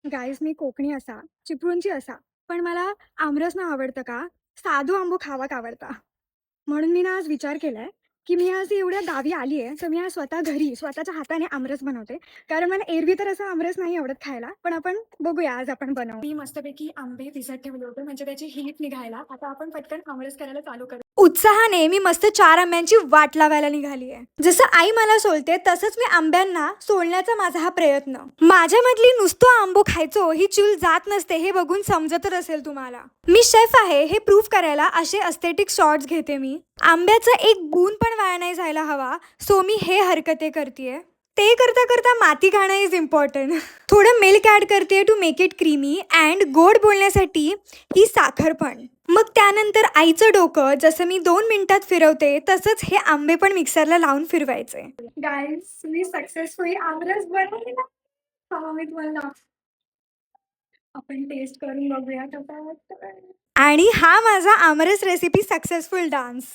Guys मी कोकणी असा, चिपळूणची असा, पण मला आमरस ना आवडतं का? साधू आंबो खावा का आवडता. म्हणून मी ना आज विचार केलाय, की मी आज एवढ्या गावी आली आहे, तर मी आज स्वतः घरी स्वतःच्या हाताने आमरस बनवते. कारण मला एरवी तर असं आमरस नाही आवडत खायला, पण आपण बघूया आज आपण बनवू. मी मस्तपैकी आंबे भिजत ठेवले होते म्हणजे त्याची हीट निघायला. आता आपण पटकन आमरस करायला चालू करू. उत्साहाने मी मस्त 4 आंब्यांची वाट लावायला निघाली आहे. जसं आई मला सोलते तसंच मी आंब्यांना सोलण्याचा माझा हा प्रयत्न. माझ्यामधली नुसतं आंबो खायचो ही चूल जात नसते हे बघून समजतच असेल तुम्हाला. मी शेफ आहे हे प्रूव्ह करायला असे अस्थेटिक शॉट्स घेते मी. आंब्याचा एक गुण पण वाया नाही जायला हवा, सो मी हे हरकते करतेय. ते करता करता माती खाणं इज इम्पॉर्टंट. थोडं मिल्क ॲड करते to make it creamy and गोड बोलण्यासाठी ही साखर पण. मग त्यानंतर आईचं डोकं जसं मी 2 मिनिटात फिरवते तसंच हे आंबे पण मिक्सरला लावून फिरवायचे. गाईस मी सक्सेसफुली आमरस बनवलेला. हा मी तुम्हाला आपण टेस्ट करून बघूया कसा वाटतोय. आणि हा माझा आमरस रेसिपी सक्सेसफुल डान्स.